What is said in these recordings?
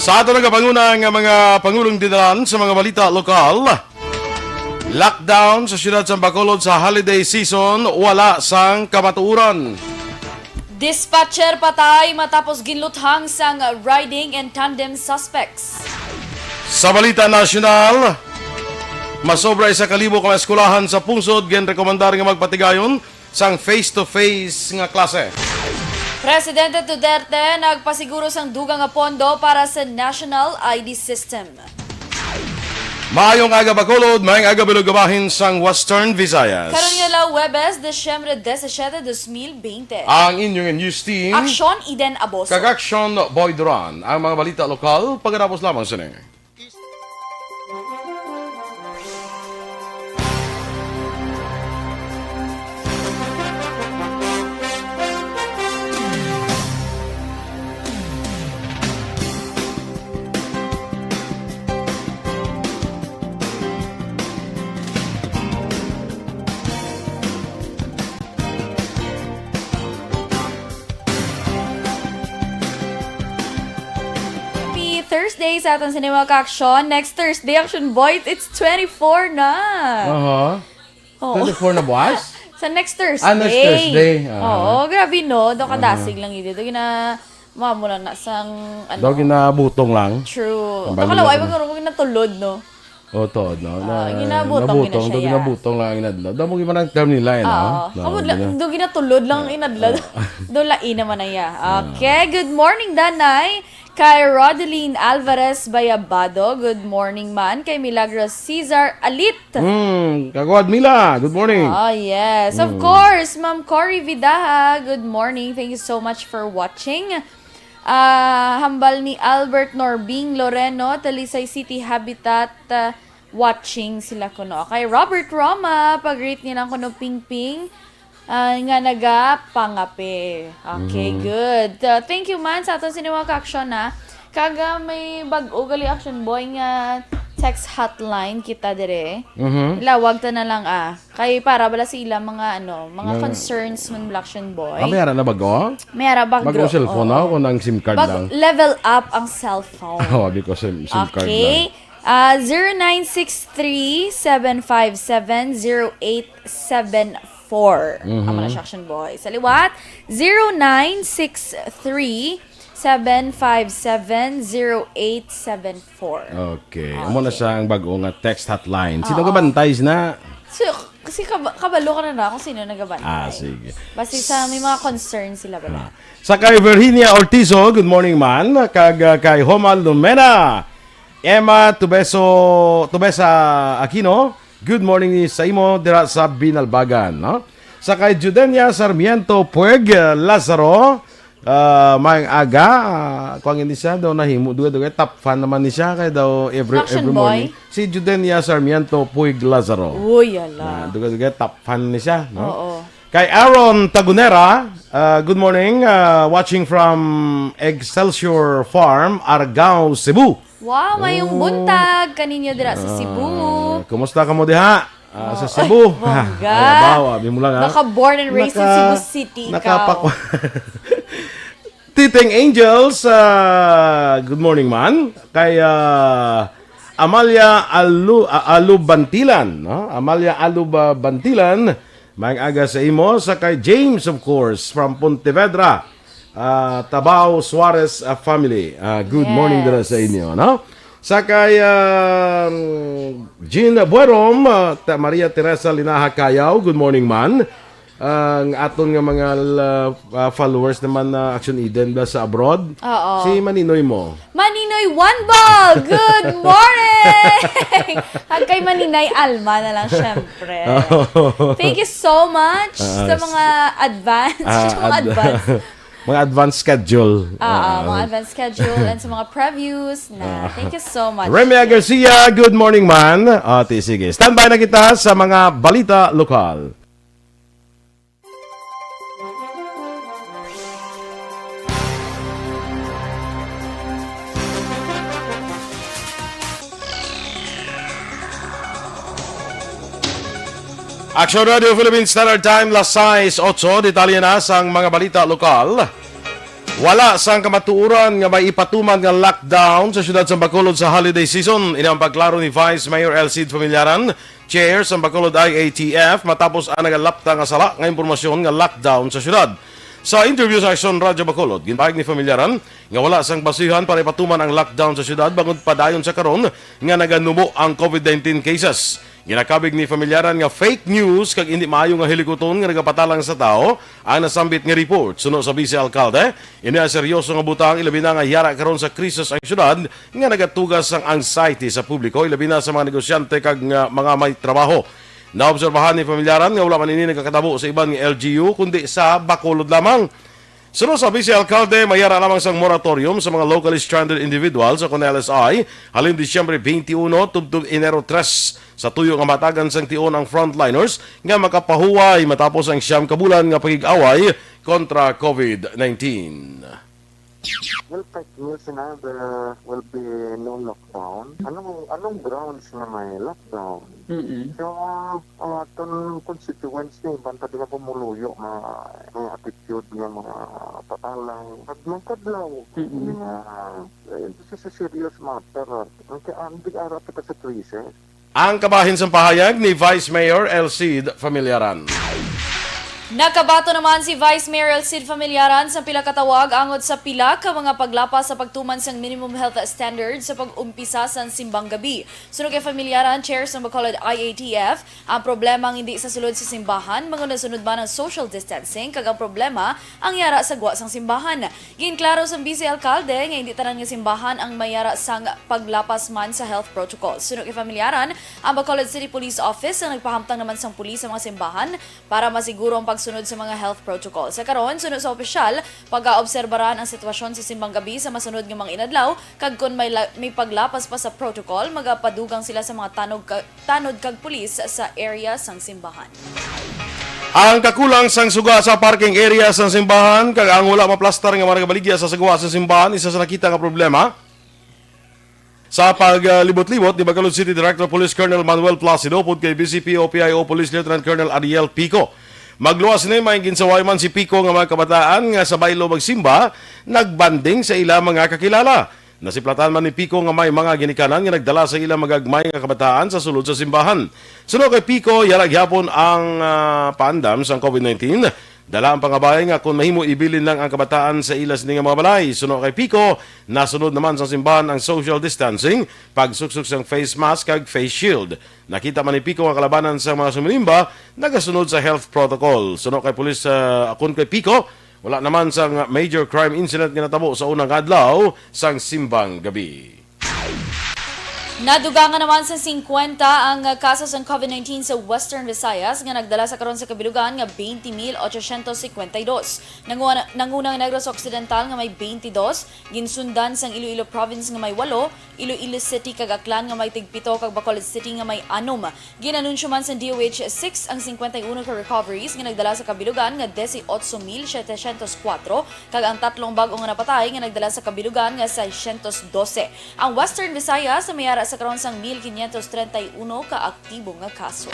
Sa ato nagapanguna nga mga pangulong dinalan sa mga balita lokal, lockdown sa siyudad sa Bacolod sa holiday season, wala sang kamatuuran. Dispatcher patay matapos ginluthang sang riding and tandem suspects. Sa balita nasyonal, masobra sa kalibo ka eskulahan sa pungsod gen rekomendar nga magpatigayon sang face-to-face nga klase. Presidente Duterte nagpasiguro sang dugang nga pondo para sa National ID System. Maayong aga Bacolod, maayong aga bilugabahin sang Western Visayas. Karon nga la Huwebes, Desyembre 17, 2020. Ang inyong news team, Aksyon Eden Aboso. Kagaksyon Boy Duran, ang mga balita lokal, pagkatapos lamang sa nang. Thursday sa atong Cinema Action. Next Thursday, Action Boys, it's 24 na. Oh. 24 na buwas? Sa next Thursday. Next Thursday. Oo, grabe no. Doon kadasig lang ito. Doon na, mamo lang na sang, Daw ginabutong lang. True. Ang Doon bali kalaway, lang. wag natulod, no? O, to, no? ginabutong gina siya, ginabutong lang ang inadlaw. Daw mo gimana ang term nila, no? Oo. Doon ginatulod lang inadlad. Doon lain naman na ya. Okay, good morning, Danay. Kay Rodeline Alvarez Bayabado, good morning man. Kay Milagros Cesar Alit. Kagawad Mila, good morning. Oh, yes. Of course, Ma'am Cory Vidaha, good morning. Thank you so much for watching. Hambal ni Albert Norbing Loreno, Talisay City Habitat, watching sila kuno. Kay Robert Roma, pag-rate niya ng kuno Ping-Ping, nga nagapangape. Okay, good. Thank you man sa atong Cinema Action na. Kaga may bag-o gali Action Boy nga text hotline kita dire. Ilawag ta na lang kay para bala sila mga mga concerns man Action Boy. May ara na bago? May ara Bagong cellphone na kung ang SIM card lang. Level up ang cellphone. Sabi ko SIM card lang. Okay. 0963-757-0874. Ang mga Action Boy. Sa liwat, 0963-757-0874. Okay. Amo na siya ang bago nga text hotline. Sino ka bantay na? So, kasi kabalo ka na kung sino nagabantay. Sige. Basta sa may mga concerns sila ba? Sa kay Virginia Ortizo, good morning man. Kay Homal Lumena. Emma Tubesa Aquino, good morning sa imo dira sa Binalbagan, no? Sa kay Judenia Sarmiento Pueg Lazaro, maayong aga, kung hindi siya daw nahimo duga top fan naman ni siya kay daw every morning. Si Judenia Sarmiento Pueg Lazaro. Uy, ala. Duga top fan ni siya, no? Oo. Kay Aaron Tagunera, good morning, watching from Excelsior Farm, Argao, Cebu. Wow, mayong buntag kaninyo dira sa Cebu. Kumusta ka mo diha? Sa Cebu. Bongga. Abi mo lang Naka-born and raised in Cebu City. Titing Angels, good morning man. Kay Amalia Alubantilan, no? Amalia Alubantilan, maayong aga sa imo. Sa kay James, of course, from Pontevedra. Tabao Suarez family. Good morning dira sa inyo, no? Sa kay Jean Buerom, Maria Teresa Linaha Kayaw, good morning man. Ang aton nga mga followers naman na Action Eden ba sa abroad. Oo. Si Maninoy mo. Maninoy One Ball! Good morning! Hag kay Maninay Alma na lang, syempre. Thank you so much sa mga advance. Mga advanced schedule. Mga advanced schedule and sa mga previews na. Thank you so much. Remia Garcia, good morning man. Sige, standby na kita sa mga balita lokal. Action Radio Philippines Standard Time, las 6:08, detalye na sa mga balita lokal. Wala sang kamatuoran nga may ipatuman nga lockdown sa syudad sa Bacolod sa holiday season. Ini ang pagklaro ni Vice Mayor Elcid Familiaran, Chair sa Bacolod IATF, matapos ang nagalapta nga sala nga impormasyon nga lockdown sa syudad. Sa interview sa Action Radyo Bacolod, ginpahig ni Familiaran nga wala sang basihan para ipatuman ang lockdown sa syudad bangod padayon sa karon nga naganumo ang COVID-19 cases. Ginakabig ni Familiaran nga fake news kag hindi maayo nga hilikoton nga nagapatalang sa tao ang nasambit nga report. Suno sa Vice Alcalde, ini ang seryoso nga butang ilabi na nga yara karon sa krisis ang syudad nga nagatugas ang anxiety sa publiko ilabi na sa mga negosyante kag mga may trabaho. Naobserbahan ni Familiaran nga wala man ini nagkakatabo sa iban nga LGU kundi sa Bacolod lamang. Sunod sa Vice Alcalde, mayara lamang sang moratorium sa mga locally stranded individuals sa LSI halin Disyembre 21 tubtub Enero 3 sa tuyo nga matagan sang tion ang frontliners nga makapahuway matapos ang siyam kabulan nga pagig-away kontra COVID-19. Well, fake news na there will be no lockdown. Anong grounds na may lockdown? So, itong constituency, banta din na pumuluyo mga attitude ng mga patalang. At mga kadlaw, this is a serious matter. Ang big-arap ito sa krisis. Ang kabahin sa pahayag ni Vice Mayor Elcid Familiaran. Nakabato naman si Vice Mayor Elcid Familiaran sa pila katawag angod sa pila ka mga paglapas sa pagtuman sang minimum health standards sa pag-umpisa sa simbang gabi. Sunod kay Familiaran, Chair sa Bacolod IATF, ang problema ang hindi sa sulod sa simbahan, mga nasunod ba ng social distancing, kag ang problema ang yara sa gwa sang simbahan. Ginklaro sa Vice Alcalde nga hindi tanan nga simbahan ang mayara sang paglapas man sa health protocols. Sunod kay Familiaran, ang Bacolod City Police Office ang nagpahamtang naman sang pulis sa mga simbahan para masiguro ang pagsunod sa mga health protocol. Sa karon, sunod sa opisyal, pag-aobserbaran ang sitwasyon sa simbang gabi sa masunod ng mga inadlaw, kag kung may paglapas pa sa protocol, magapadugang sila sa mga tanod kag pulis sa area sang simbahan. Ang kakulang sang suga sa parking area sa simbahan kag ang wala maplastar nga mga baligya sa sagwa sa simbahan isa sa nakita nga problema. Sa paglibot-libot ni Bacolod City Director Police Colonel Manuel Placido pud kay BCP OPIO Police Lieutenant Colonel Ariel Pico. Magluwas ni may ginsaway man si Pico nga mga kabataan nga sa baylo magsimba, nagbanding sa ila mga kakilala. Nasiplatan man ni Pico nga may mga ginikanan nga nagdala sa ila magagmay nga kabataan sa sulod sa simbahan. Sunod kay Pico, yarag yapon ang paandam sa COVID-19. Dala ang pangabay nga kung mahimo ibilin lang ang kabataan sa ilas ni nga mga balay. Sunod kay Pico, nasunod naman sa simbahan ang social distancing, pagsuksok sang face mask kag face shield. Nakita man ni Pico ang kalabanan sa mga sumilimba, nagasunod sa health protocol. Sunod kay pulis akon kay Pico, wala naman sang major crime incident nga natabo sa unang adlaw sang simbang gabi. Nadugangan naman sa 50 ang kaso ng COVID-19 sa Western Visayas nga nagdala sa karon sa kabilugan nga 20,852. Nangunang Negros Occidental nga may 22, ginsundan sang Iloilo Province nga may 8, Iloilo City kag Aklan nga may 7 kag Bacolod City nga may 6. Ginanunsyo man sa DOH 6 ang 51 ka recoveries nga nagdala sa kabilugan nga 18,704 kag ang tatlong bag-o nga napatay nga nagdala sa kabilugan nga 612. Ang Western Visayas sa mayara sa karon sang 1,531 ka aktibo nga kaso.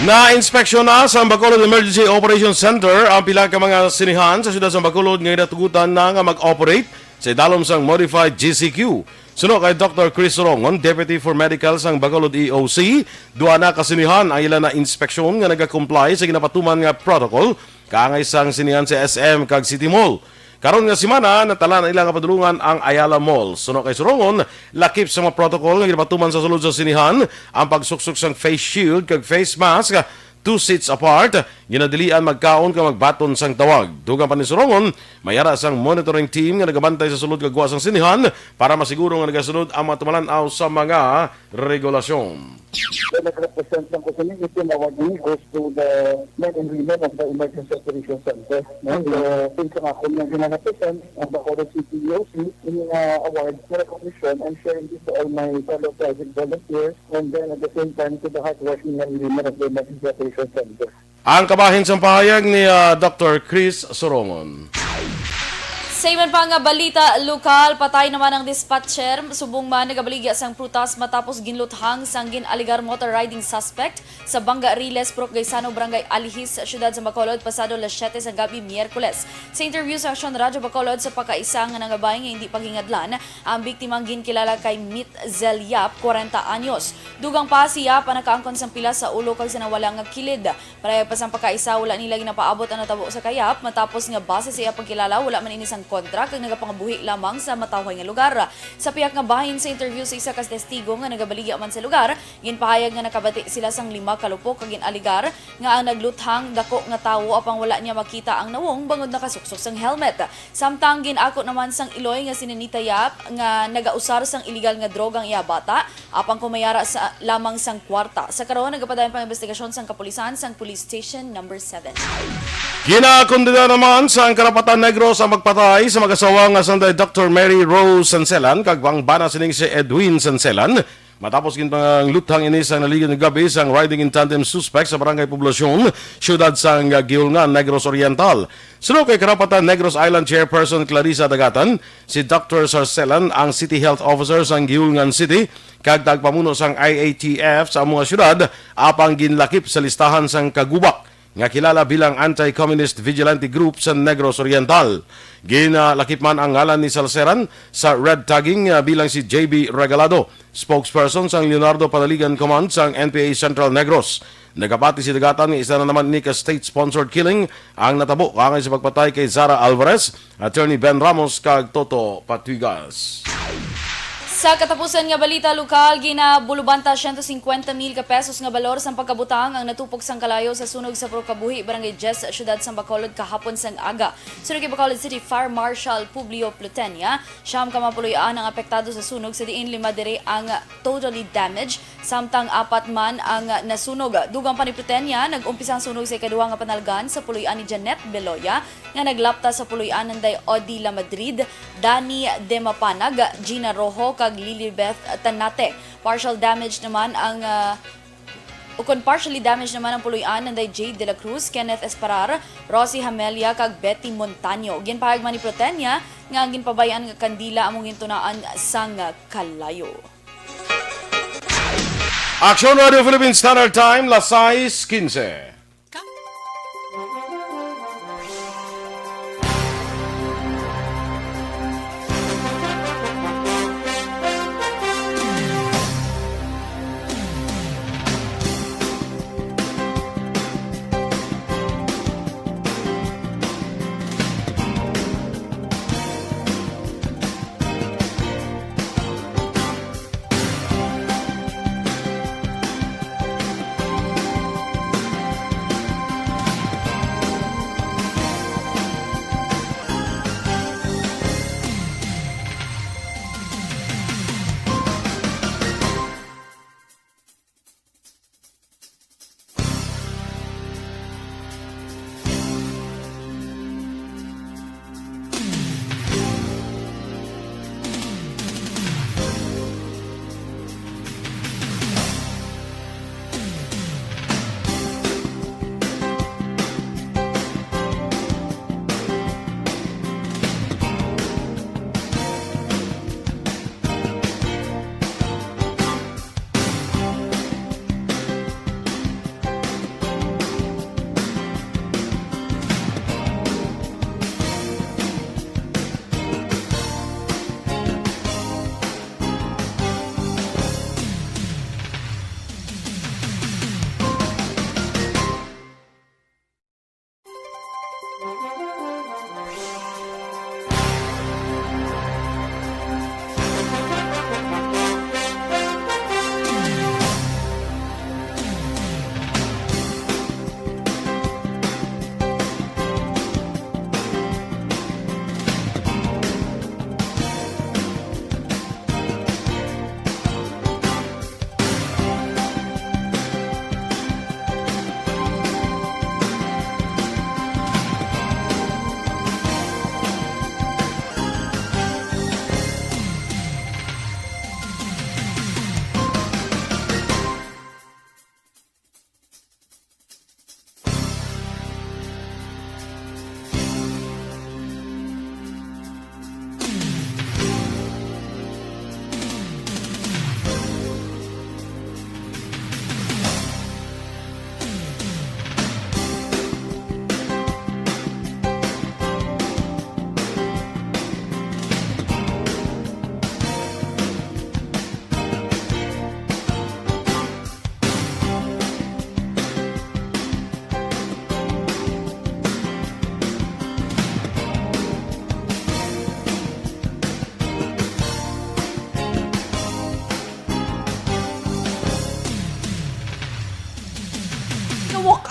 Na-inspeksyon na sa Bacolod Emergency Operations Center ang pila ka mga sinihan sa siyudad sa Bacolod nga natugutan na nga mag-operate sa idalom sang modified GCQ. Sunod kay Dr. Chris Sorongon, Deputy for Medical sang Bacolod EOC, duha na kasinihan ang ila na inspeksyon nga nagakomply sa ginapatuman nga protocol kaangay sang sinihan sa SM kag City Mall. Karon nga semana natala na ilang kapadulungan ang Ayala Mall. Sunod kay Sorongon, lakip sa mga protocol nga ginapatuman sa sulod sa sinihan ang pagsuksok sang face shield kag face mask 2 seats apart, ginadilian magkaon ka magbaton sang tawag. Dugang pa ni Sorongon, mayara sang monitoring team nga nagabantay sa sulod kagwa sang sinihan para masiguro nga nagasunod ang mga tumalanaw sa mga regulasyon. The nag-represent ng community na award goes to the men and women of the Emergency Operations Center. No? So, since ang ako yung ginanapisan, ang Bacolod City EOC, yung award na recognition, I'm sharing this to all my fellow private volunteers and then at the same time to the hardworking men and women of the Emergency Operations Center. Ang kabahin sa pahayag ni Dr. Chris Sorongon. Sa iban pa nga balita, lokal, patay naman ang dispatcher. Subong man nagabaligya sang prutas matapos ginluthang sang ginaligar motor riding suspect sa Banga Riles, Purok Gaisano, Barangay Alihis, Syudad sa Bacolod, pasado las 7 sa gabi, Miyerkules. Sa interview sa Aksyon Radyo Bacolod sa pagkaisa nga nangabay nga hindi paghingadlan, ang biktimang ginkilala kay Mitzel Yap, 40 anyos. Dugang pa si Yap ang nakaangkon sang pila sa ulo kag sinawala nga kilid. Parehas pa sang pagkaisa, wala nila ginapaabot ang natabo sa kayap matapos nga base sa iya pagkilala, wala man ini sang kontra kag nagapangabuhi lamang sa matawhay nga lugar. Sa piyak nga bahin sa interview sa isa ka testigo nga nagabaligya man sa lugar, ginpahayag nga nakabati sila sang 5 kalupok kag ginaligar nga ang nagluthang dako nga tawo apang wala niya makita ang nawong bangod nakasuksok sang helmet. Samtang ginako naman sang Iloy nga sinanita Yap nga nagausar sang illegal nga drogang iya bata apang kumayara sa lamang sang kwarta. Sa karon nagapadayon pang investigasyon sang kapulisan sang Police Station number 7. Kinakondena naman sa ang Karapatan Negros ang magpatay sa mag-asawa nga sanday Dr. Mary Rose Sanselan kag bana sining si Edwin Sanselan matapos gintang luthang ini sang naligid nga gabi sang riding in tandem suspect sa Barangay Poblasyon, syudad sang Giulngan, Negros Oriental. Sunod kay Karapatan Negros Island Chairperson Clarissa Dagatan, si Dr. Sanselan ang City Health Officer sang Giulngan City kag tagpamuno sang IATF sa mga syudad apang ginlakip sa listahan sang kagubak nga kilala bilang Anti-Communist Vigilante Group sa Negros Oriental. Ginalakip man ang ngalan ni Salceran sa red tagging bilang si JB Regalado, spokesperson sang Leonardo Panaligan Command sang NPA Central Negros. Nagapati si Dagatan nga isa na naman ni ka state-sponsored killing ang natabo kangay sa pagpatay kay Zara Alvarez, Attorney Ben Ramos kag Toto Patuigas. Sa katapusan nga balita lokal, ginabulubanta 150,000 ka pesos nga balor sang pagkabutang ang natupok sang kalayo sa sunog sa Prokabuhi, Barangay Jess, Syudad sang Bacolod kahapon sang aga. Sunog kay Bacolod City Fire Marshal Publio Plutenia, siyam ka mapuluyan ang apektado sa sunog, sa diin 5 diri ang totally damaged, samtang 4 man ang nasunog. Dugang pa ni Plutenia, nag-umpisa ang sunog sa ikaduha nga panalgan sa puluyan ni Janet Beloya, nga naglapta sa puluyan ng Odila Madrid, Dani Demapanag, Gina Rojo, kag Lilibeth Tanate. Partially damaged naman ang puluyan ng Jade De La Cruz, Kenneth Esparar, Rosie Hamelia kag Betty Montaño. Ginpahayag man ni Plutenia nga ang ginpabayan nga kandila among gintunaan sang kalayo. Action Radio Philippines Standard Time, las 6:15.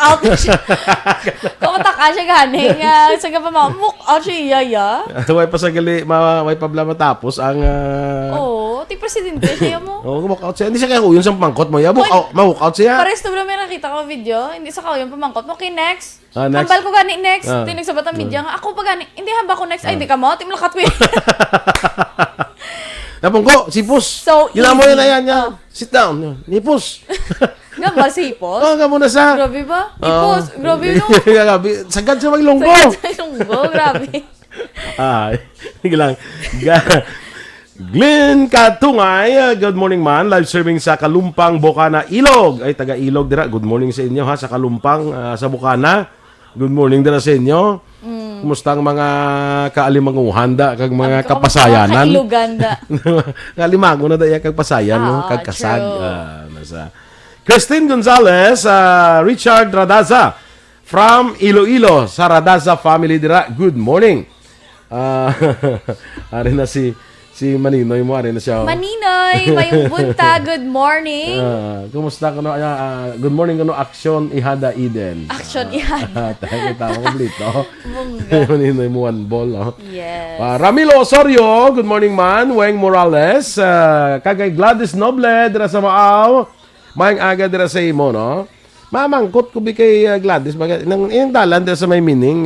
out siya. Kumatak ka siya ganing. Sa pa mamuk out siya iya. Way pa sagali, way pa bla matapos ang... Oo, ti presidente siya mo. Oo, walk out siya. Hindi siya kaya yun sa pangkot mo. Ma-walk out siya. Pares to may nakita ko video. Hindi sa yung pamangkot mo. Okay, next. Next. Hambal ko gani next. Ah. Tinig sa batang media nga. Ako pa gani. Hindi hamba ko next. Ay, hindi ka mo. Timlakat mo. Napong ko, sipos. So Gila mo easy. yun na yan niya. Sit down. Nipos. Gamba si Hipos. Oo, nga muna sa... Grabe ba? Hipos. Grabe no. Grabe. Sagad siya maglunggo. Grabe. Ay, sige lang. Glenn Katungay, good morning man. Live streaming sa Kalumpang, Bocana, Ilog. Ay, taga Ilog dira. Good morning sa inyo ha, sa Kalumpang, sa Bocana. Good morning dira sa inyo. Kumusta ang mga kaalimanguhanda kag mga kapasayanan? Kailuganda. Kalimango na daya kag pasayan no, kag kasag. True. Nasa Christine Gonzalez, Richard Radaza from Iloilo sa Radaza family dira. Good morning. Ari na si Maninoy mo, ari na siya. Maninoy, mayong bunta. Good morning. Kumusta kuno? Good morning kuno Action Ihada Eden. Action yan. Tayo kita mo kumplito. Bongga. Maninoy mo one ball. Oh. Yes. Ramilo Osorio, good morning man. Weng Morales, kagay Gladys Noble, dira sa Maaw. Mayang aga dira sa imo, no? Mamangkot ko bi kay Gladys. Nang dalan dira sa may meaning,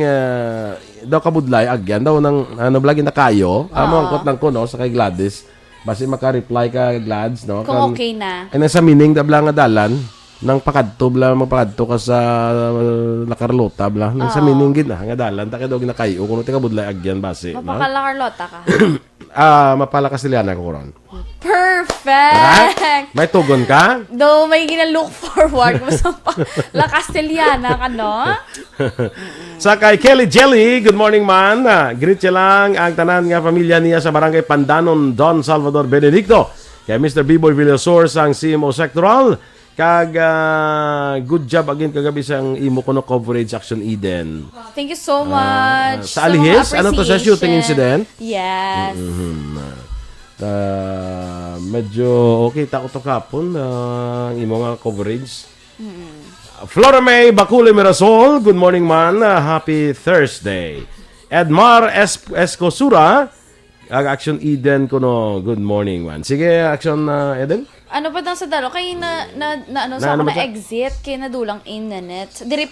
daw kabudlay, agyan daw ng blagi na kayo. Mamangkot ng kuno sa kay Gladys. Basi maka-reply ka Glads, no? Kung okay na. Ay nasa meaning, dabla nga dalan. Nang pakadto, bla mapakadto ka sa La Carlota, bla. Nang sa meaning gina, nga dalan. Taka daw ginakayo. Kung tika budlay, agyan basi. Mapakala Carlota ka. Mapala Castellana ko ron. Perfect! May tugon ka? Though may gina-look forward mo sa La Castellana ka, no? Sa kay Kelly Jelly, good morning man. Greet siya lang ang tanan nga pamilya niya sa Barangay Pandanon, Don Salvador Benedicto. Kay Mr. B-Boy Villasor sang CMO Sectoral. Kag good job again kagabi sang imo kuno coverage Action Eden. Thank you so much. Sa Alihis, ano to sa shooting incident? Yes. Medyo okay tako to kapon ang imo nga coverage. Flora May Bakule Mirasol, good morning man. Happy Thursday. Edmar Escosura, Action Eden kuno, good morning man. Sige, Action Eden. Ano pa daw sa dalo? Kay ano ba siya? exit kay nadulang internet. Diri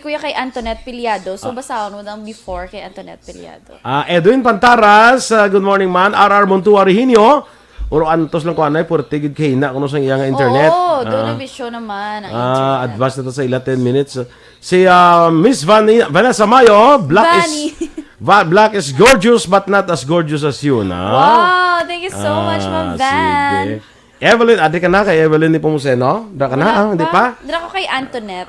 kuya kay Antoinette Piliado. So basahon mo daw before kay Antoinette Piliado. Edwin Pantaras, good morning man. RR Montua Rehinio. Uro antos lang ko anay portigid kay na kuno sa iyang internet. Oo, doon na bisyo naman ang internet. Advance na to sa ila 10 minutes. Si Miss Vanessa Mayo, Black is gorgeous but not as gorgeous as you na. Wow, thank you so much, Ma'am Van. Sige. Evelyn, adi ka na kay Evelyn ni Pomuseno? Dra ka na, hindi pa? Dra ko kay Antoinette.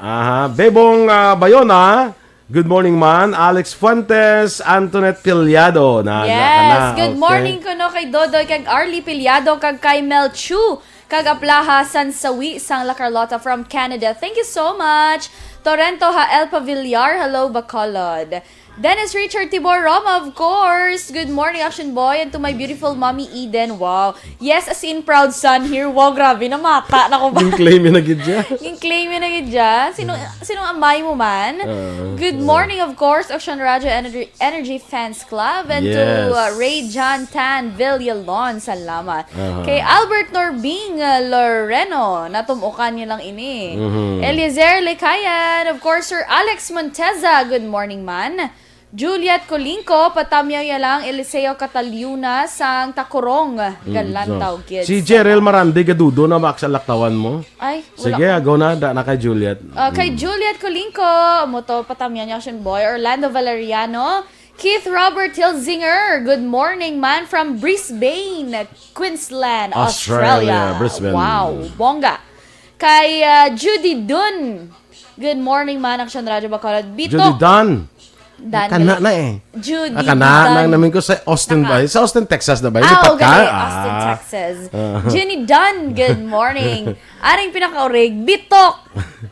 Bebong Bayona, good morning man. Alex Fuentes, Antoinette Piliado. Yes, good morning ko no kay Dodoy, kag Arlie Piliado, kag kay Mel Chu, kag Aplaha Sansawi, sang La Carlota from Canada. Thank you so much. Torrento Hael Pavillar, hello Bacolod. Dennis Richard Tibor Roma, of course. Good morning, Action Boy. And to my beautiful mommy, Eden. Wow. Yes, as in proud son here. Wow, grabe. Namata na ko ba? Yung claim yun na gidya. Yung claim yun na gidya. Sinong amay mo man? Good morning, of course, Action Radio Energy Fans Club. And to Ray John Tan Villalon. Salamat. Kay Albert Norbing Loreno. Natumukan niyo lang ini. Eliezer Lekayan. Of course, Sir Alex Monteza. Good morning, man. Juliet Colinco, patamyaw ya lang, Eliseo Cataluna, sang Takurong, Galantaw, kids. Si Jerel Marandi, gadudo na maksalaktawan mo. Ay, wala. Sige, agaw na, na kay Juliet. Kay Juliet Colinco, moto patamyaw niya Ocean Boy, Orlando Valeriano, Keith Robert Hilzinger, good morning man from Brisbane, Queensland, Australia. Brisbane. Wow, bongga. Kay Judy Dun, good morning man, Action Radio Bacolod. Judy Dunn. Kana na eh. Judy Kana nang namin ko sa Austin ba? Sa Austin, Texas na ba? Okay. Austin, Texas. Jenny Dunn, good morning. Aring pinakaurig,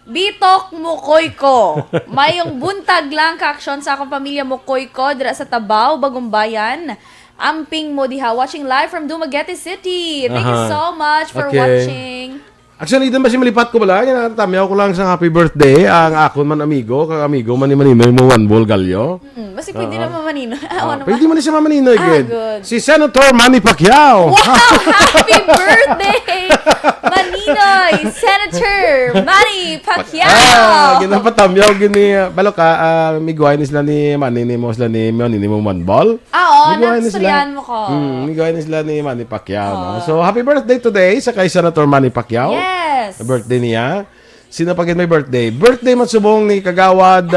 Bitok Mukoy ko. Mayong buntag lang ka-aksyon sa akong pamilya Mukoy ko dira sa Tabaw, Bagong Bayan. Amping mo diha, watching live from Dumaguete City. Thank you so much for watching. Actually, doon ba si malipat ko bala? Yan, tamiyaw ko lang sa happy birthday. Ang akon man amigo, kag amigo man ni Maninoy mo one ball galyo. Basta pwede naman manino. Pwede man ni siya Maninoy, good. good. Si Senator Manny Pacquiao. Wow! Happy birthday! Maninoy! Senator Manny Pacquiao! Ginapatamyaw gini balo ka miguay ni sila ni Manny ni mo sila ni mo one ball. Oo, Miguay ni nagstoryan mo ko. Miguay ni sila ni Manny Pacquiao. No? So happy birthday today sa kay Senator Manny Pacquiao. Yes! Birthday niya. Sino pa may birthday? Birthday man subong ni kagawad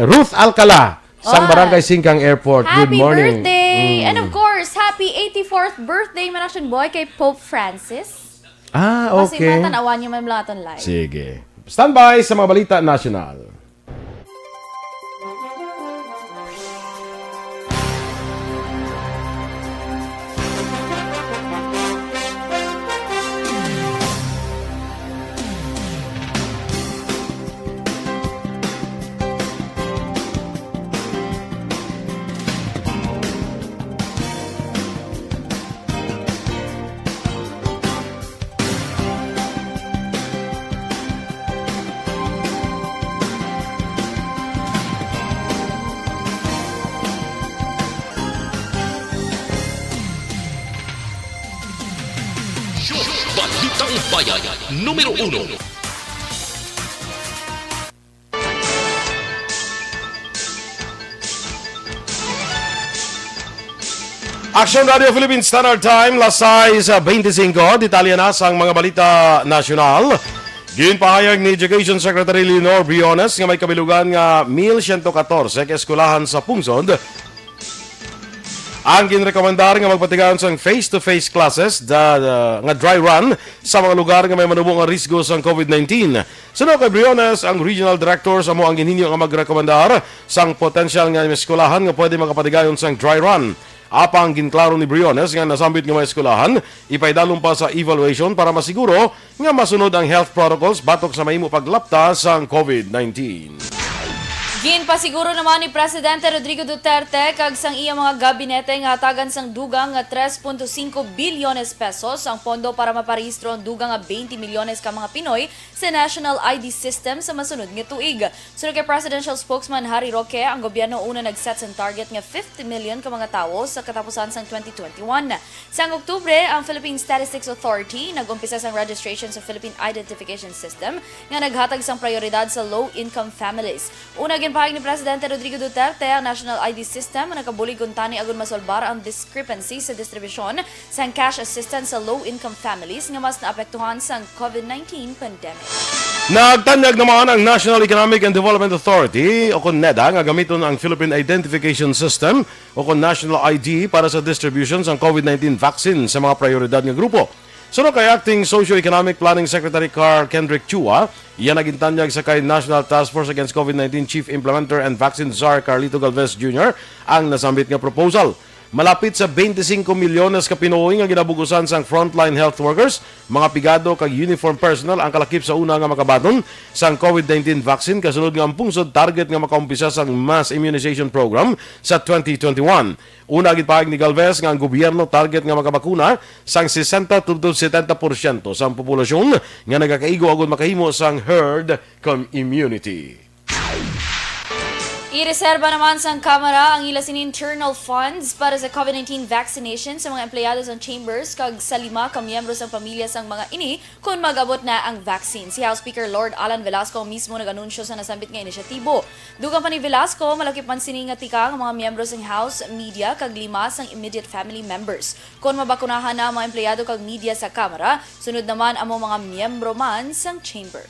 Ruth Alcala sa Barangay Singkang Airport. Good Happy morning. birthday! And of course, happy 84th birthday Manasyon Boy kay Pope Francis. Kasi Okay. matanawan niyo may mulaton live. Sige. Standby sa mga balita national. Balitang Bayan, numero 1. Action Radio Philippines Standard Time, lasay sa 25, detalye na sa mga balita nasyonal. Ginpahayag ni Education Secretary Leonor Briones nga may kabilugan nga 1,114 ka eskulahan sa pungsod. Ang ginrekomendar nga magpatigaan sa face-to-face classes nga dry run sa mga lugar nga may manubong nga risgo sa COVID-19. Sunod kay Briones, ang regional director sa mo ang ginhinyo nga magrekomendar sang potensyal nga eskulahan nga pwede makapatigayon sa dry run. Apang ginklaro ni Briones nga nasambit nga mga eskulahan, ipaidalong pa sa evaluation para masiguro nga masunod ang health protocols batok sa mahimo paglapta sa COVID-19. Ginpasiguro naman ni Presidente Rodrigo Duterte kag sang iya mga gabinete nga hatagan sang dugang nga 3.5 bilyones pesos ang pondo para maparehistro ang dugang nga 20 milyones ka mga Pinoy sa National ID System sa masunod nga tuig. Sunod kay Presidential Spokesman Harry Roque, ang gobyerno una nag-set sang target nga 50 million ka mga tawo sa katapusan sang 2021. Sang Oktubre, ang Philippine Statistics Authority nag-umpisa sang registration sa Philippine Identification System nga naghatag sang prioridad sa low-income families. Una ginpahayag ni Presidente Rodrigo Duterte ang National ID System na nakabulig kuntani agon masolbar ang discrepancy sa distribusyon sa cash assistance sa low-income families nga mas naapektuhan sa COVID-19 pandemic. Nagtanyag naman ang National Economic and Development Authority o kon NEDA nga gamiton ang Philippine Identification System o kon National ID para sa distribution ng COVID-19 vaccine sa mga prioridad nga grupo. Sunod kay Acting Socio-Economic Planning Secretary Carl Kendrick Chua, iyan nagintanyag sa kay National Task Force Against COVID-19 Chief Implementer and Vaccine Czar Carlito Galvez Jr. ang nasambit nga proposal. Malapit sa 25 milyones ka Pinoy nga ginabugusan sang frontline health workers, mga pigado kag uniform personnel ang kalakip sa una nga makabaton sang COVID-19 vaccine kasunod nga ang pungsod target nga makaumpisa sang mass immunization program sa 2021. Una gid paag ni Galvez nga ang gobyerno target nga makabakuna sang 60 to 70% sang populasyon nga nagakaigo agud makahimo sang herd immunity. Ireserba naman sa Kamara ang ila sin internal funds para sa COVID-19 vaccination sa mga empleyado sa chambers kag sa 5 ka miyembro sa pamilya sang mga ini kung magabot na ang vaccine. Si House Speaker Lord Alan Velasco mismo nag-anunsyo sa nasambit nga inisyatibo. Dugang pa ni Velasco, malakip man sini nga tika ang mga miyembro sang House media kag 5 sang immediate family members. Kung mabakunahan na ang mga empleyado kag media sa Kamara, sunod naman ang mga miyembro man sang chamber.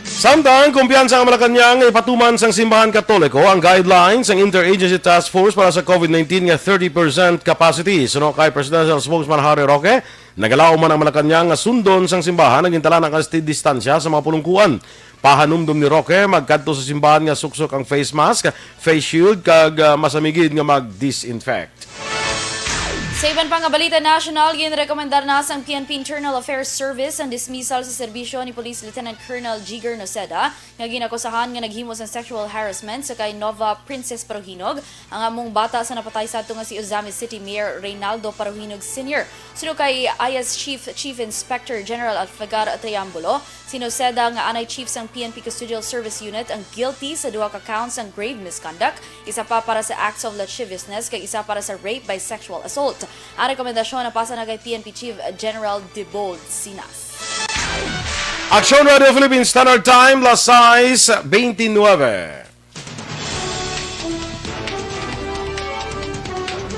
Samtang kumpiyansa ang Malacanang ipatuman sang simbahan Katoliko ang guidelines ng Interagency Task Force para sa COVID-19 nga 30% capacity. Suno kay Presidential Spokesman Harry Roque, nagalaw man ang Malacanang nga sundon sang simbahan nagintala ng distansya sa mga pulungkuan. Pahanumdum ni Roque magkadto sa simbahan nga suksok ang face mask, face shield kag masamigid nga mag-disinfect. Sa iban pang balita national, ginrekomendar na sa PNP Internal Affairs Service ang dismissal sa serbisyo ni Police Lieutenant Colonel Jigger Noceda nga ginakusahan nga naghimo sa sexual harassment sa kay Nova Princess Paruhinog, ang among bata sa napatay sa nga si Ozami City Mayor Reynaldo Paruhinog Sr. Sino kay IS Chief Inspector General Alfagar Triambulo, si Noceda nga anay chief sang PNP Custodial Service Unit ang guilty sa duha ka counts ng grave misconduct, isa pa para sa acts of lasciviousness kay isa para sa rape by sexual assault. Ang rekomendasyon na pasa na kay PNP Chief General Debold Sinas. Aksyon Radio Philippines Standard Time, las 6:29.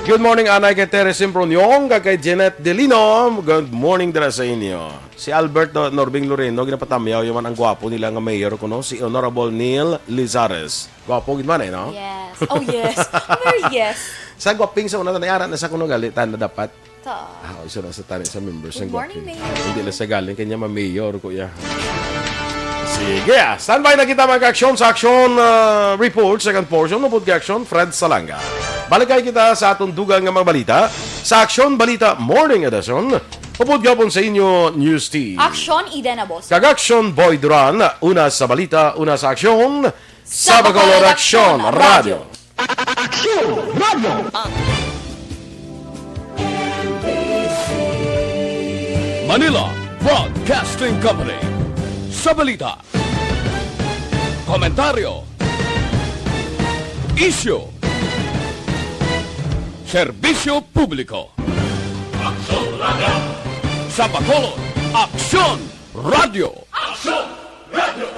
Good morning, Anay, kay Teres Impronyong, kay Jeanette Delino. Good morning dala sa inyo. Si Albert Norbing Loreno, ginapatamayaw yung ang gwapo nila nga mayor ko, no? Si Honorable Neil Lizares. Gwapo, gitman eh, no? Yes. Oh, yes. Very yes. Sa gwaping sa una, nayaran na sa kuno galitan na dapat. Ta. Isa na sa tani sa members ng Good morning, gwaping. Mayor. Hindi na sa galing, kanya ma-mayor ko, ya. Sige, standby na kita mag-aksyon sa action report, second portion ng podcast, Fred Salanga. Balikay kita sa atong dugang nga mga balita sa Aksyon Balita Morning Edition. Upod gapon sa inyo, News Team. Aksyon, Eden Abos. Kag-aksyon, Boy Duran. Una sa balita, una sa aksyon. Sa Bacolod Aksyon Radio. Manila Broadcasting Company. Sa balita. Komentaryo. Issue. Serbisyo publiko. Aksyon Radio. Sa Bacolod, Aksyon Radio. Aksyon Radio.